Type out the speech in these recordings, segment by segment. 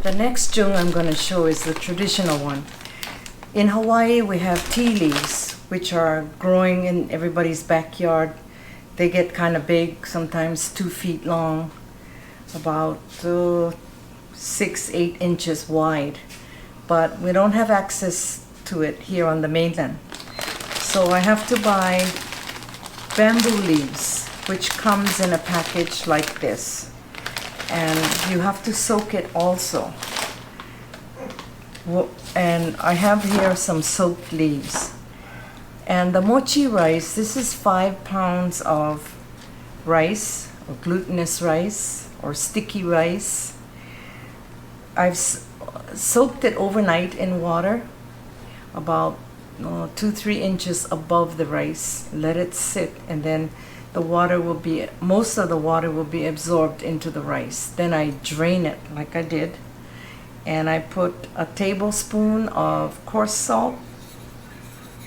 The next Joong I'm going to show is the traditional one. In Hawaii, we have tea leaves, which are growing in everybody's backyard. They get kind of big, sometimes 2 feet long, about 6-8 inches wide. But we don't have access to it here on the mainland. So I have to buy bamboo leaves, which comes in a package like this. And you have to soak it also. And I have here some soaked leaves. And the mochi rice, this is 5 pounds of rice, or glutinous rice, or sticky rice. I've soaked it overnight in water, about 2-3 inches above the rice. Let it sit, and then the water will be, most of the water will be absorbed into the rice. Then I drain it like I did, and I put a tablespoon of coarse salt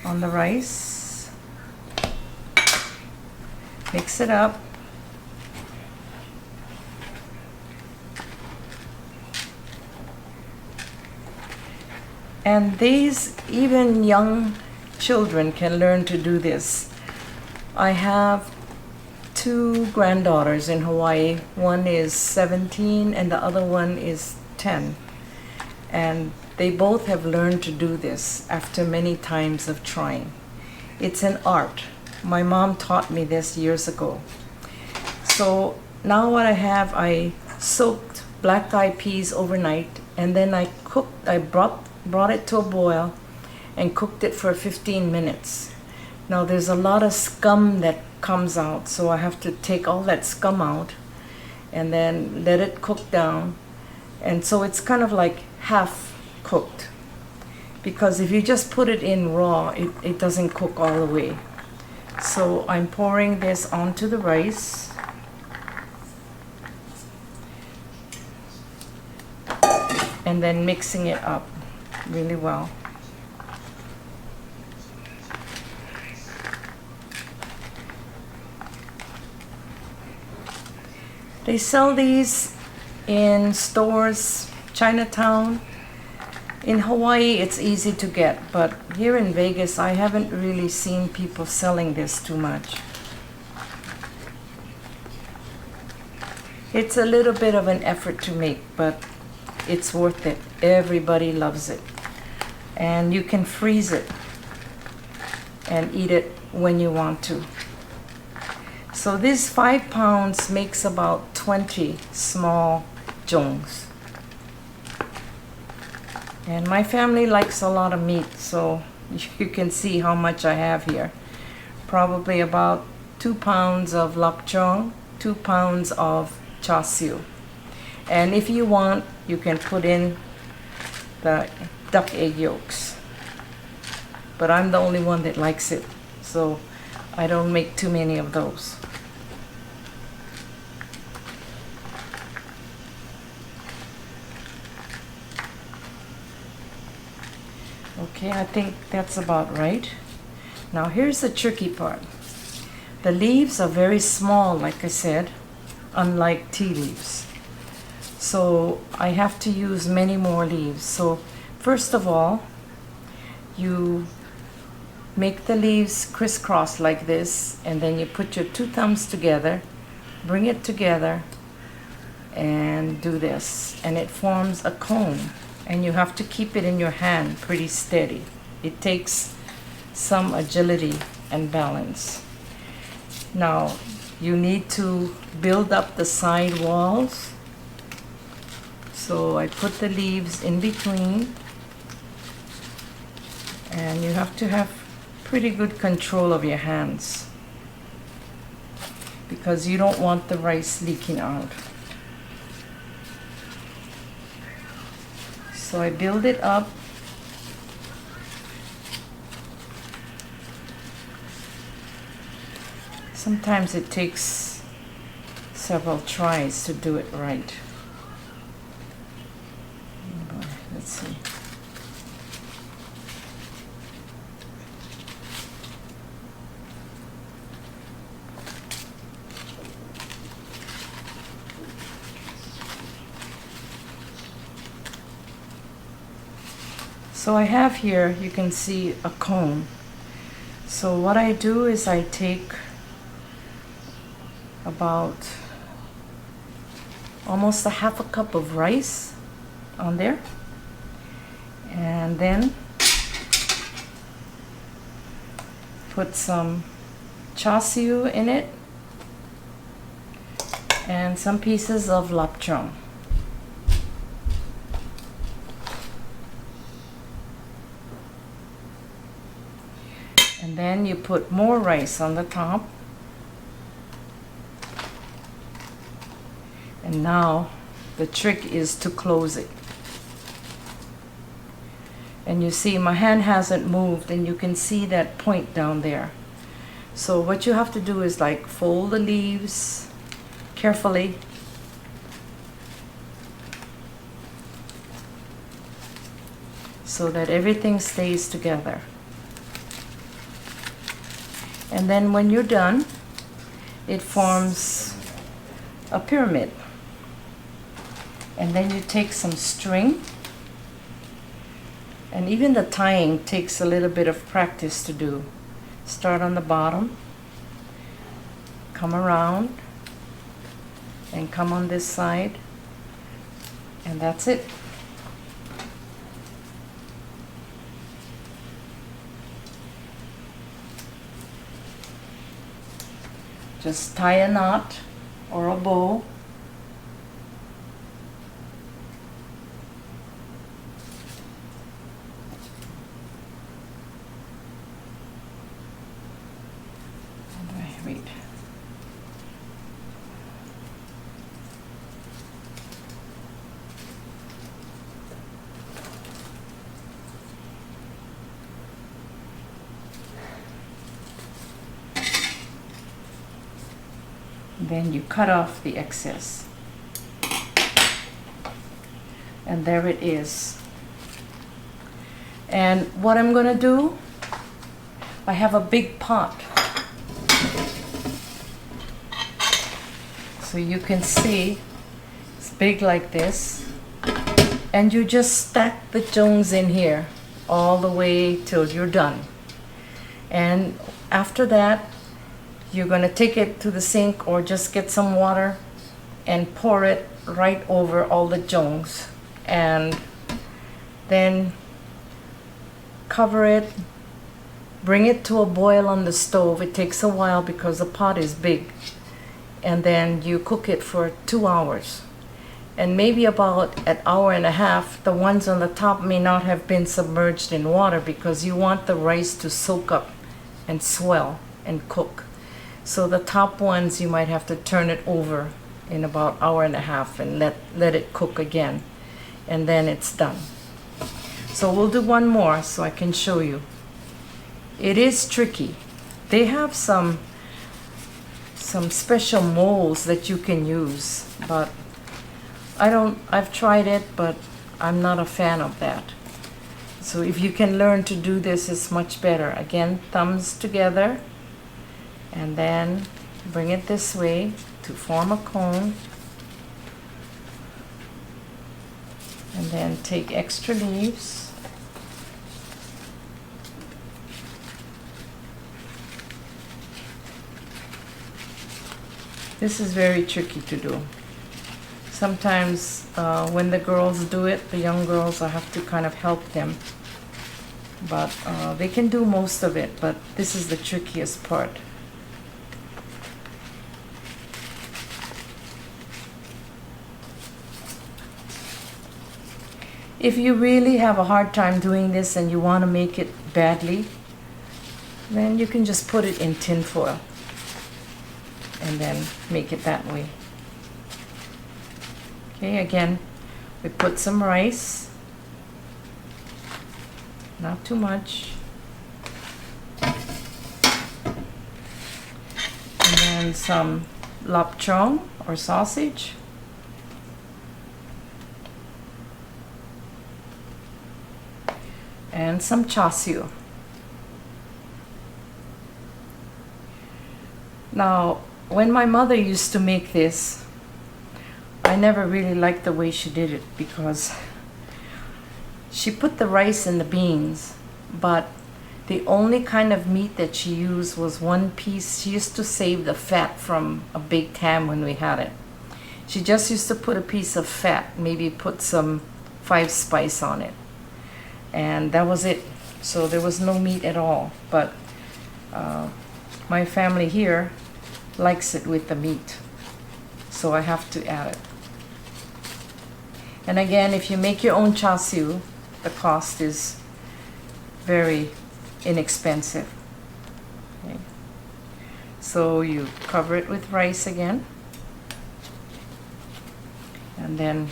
on the rice. Mix it up. And these, even young children can learn to do this. I have 2 granddaughters in Hawaii. One is 17 and the other one is 10. And they both have learned to do this after many times of trying. It's an art. My mom taught me this years ago. So now what I have, I soaked black-eyed peas overnight, and then I brought it to a boil and cooked it for 15 minutes. Now there's a lot of scum that comes out, so I have to take all that scum out and then let it cook down. And so it's kind of like half cooked, because if you just put it in raw, it doesn't cook all the way. So I'm pouring this onto the rice. And then mixing it up really well. They sell these in stores, Chinatown. In Hawaii, it's easy to get, but here in Vegas, I haven't really seen people selling this too much. It's a little bit of an effort to make, but it's worth it. Everybody loves it. And you can freeze it and eat it when you want to. So this 5 pounds makes about 20 small Joongs. And my family likes a lot of meat, so you can see how much I have here. Probably about 2 pounds of Lup Cheong, 2 pounds of Char Siu. And if you want, you can put in the duck egg yolks. But I'm the only one that likes it, so I don't make too many of those. Okay, I think that's about right. Now here's the tricky part. The leaves are very small, like I said, unlike tea leaves. So I have to use many more leaves. So first of all, you make the leaves crisscross like this, and then you put your 2 thumbs together, bring it together, and do this. And it forms a cone. And you have to keep it in your hand pretty steady. It takes some agility and balance. Now, you need to build up the side walls. So I put the leaves in between. And you have to have pretty good control of your hands, because you don't want the rice leaking out. So I build it up. Sometimes it takes several tries to do it right. Let's see. So I have here, you can see a cone. So what I do is I take about almost a half a cup of rice on there, and then put some Char Siu in it and some pieces of Lup Cheong. And then you put more rice on the top. And now the trick is to close it. And you see my hand hasn't moved, and you can see that point down there. So what you have to do is like fold the leaves carefully. So that everything stays together. And then when you're done, it forms a pyramid. And then you take some string, and even the tying takes a little bit of practice to do. Start on the bottom, come around, and come on this side, and that's it. Just tie a knot or a bow. Wait. Then you cut off the excess. And there it is. And what I'm going to do, I have a big pot. So you can see it's big like this. And you just stack the Joongs in here all the way till you're done. And after that, you're going to take it to the sink or just get some water and pour it right over all the Joongs. And then cover it, bring it to a boil on the stove. It takes a while because the pot is big. And then you cook it for 2 hours. And maybe about an hour and a half, the ones on the top may not have been submerged in water because you want the rice to soak up and swell and cook. So the top ones, you might have to turn it over in about an hour and a half and let it cook again. And then it's done. So we'll do one more so I can show you. It is tricky. They have some special molds that you can use, but I've tried it, but I'm not a fan of that. So if you can learn to do this, it's much better. Again, thumbs together, and then bring it this way to form a cone. And then take extra leaves. This is very tricky to do. Sometimes when the girls do it, the young girls, I have to kind of help them. But they can do most of it, but this is the trickiest part. If you really have a hard time doing this and you want to make it badly, then you can just put it in tin foil and then make it that way. Okay, again, we put some rice, not too much, and then some Lup Cheong or sausage. And some Char Siu. Now, when my mother used to make this, I never really liked the way she did it because She put the rice and the beans, but the only kind of meat that she used was one piece. She used to save the fat from a baked ham when we had it. She just used to put a piece of fat, maybe put some 5 spice on it. And that was it. So there was no meat at all. But my family here likes it with the meat. So I have to add it. And again, if you make your own char siu, the cost is very inexpensive. Okay. So you cover it with rice again, and then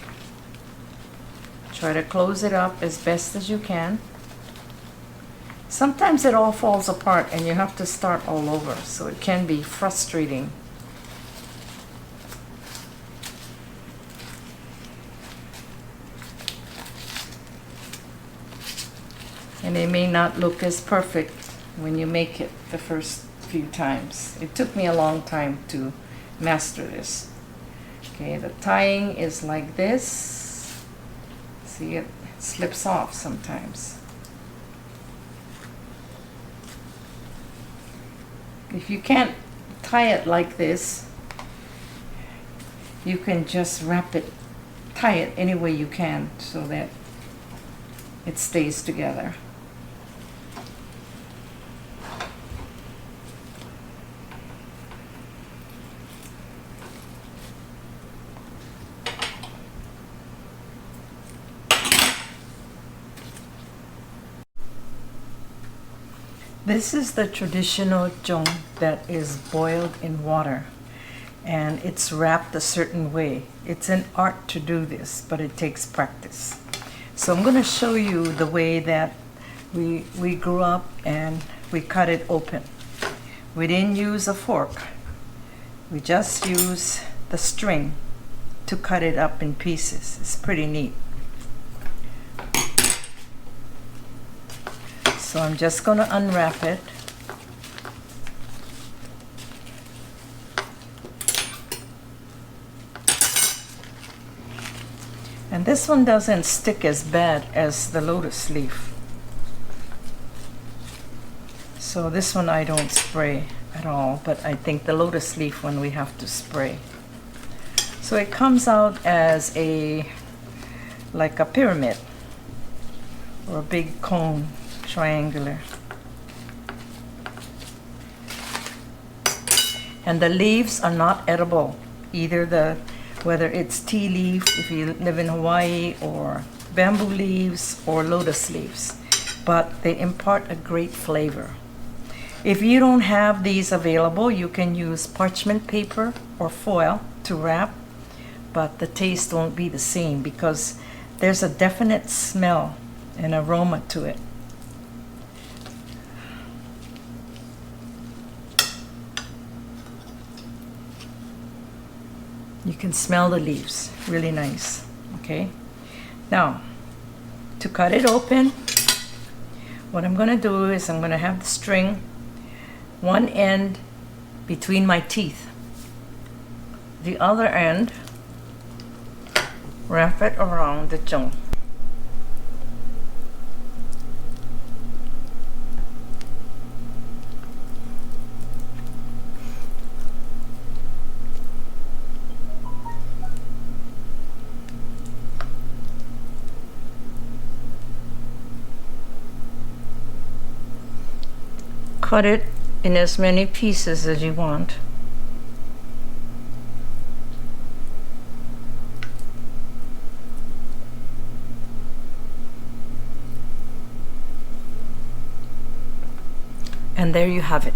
try to close it up as best as you can. Sometimes it all falls apart and you have to start all over, so it can be frustrating. And it may not look as perfect when you make it the first few times. It took me a long time to master this. Okay, the tying is like this. See, it slips off sometimes. If you can't tie it like this, you can just tie it any way you can so that it stays together. This is the traditional Joong that is boiled in water, and it's wrapped a certain way. It's an art to do this, but it takes practice. So I'm going to show you the way that we grew up and we cut it open. We didn't use a fork. We just use the string to cut it up in pieces. It's pretty neat. So I'm just going to unwrap it. And this one doesn't stick as bad as the lotus leaf. So this one I don't spray at all, but I think the lotus leaf one we have to spray. So it comes out as like a pyramid or a big cone. Triangular. And the leaves are not edible, either whether it's tea leaf if you live in Hawaii, or bamboo leaves or lotus leaves, but they impart a great flavor. If you don't have these available, you can use parchment paper or foil to wrap, but the taste won't be the same because there's a definite smell and aroma to it. You can smell the leaves, really nice. Okay, now to cut it open, what I'm going to do is I'm going to have the string, one end between my teeth, the other end wrap it around the Joong. Cut it in as many pieces as you want. And there you have it.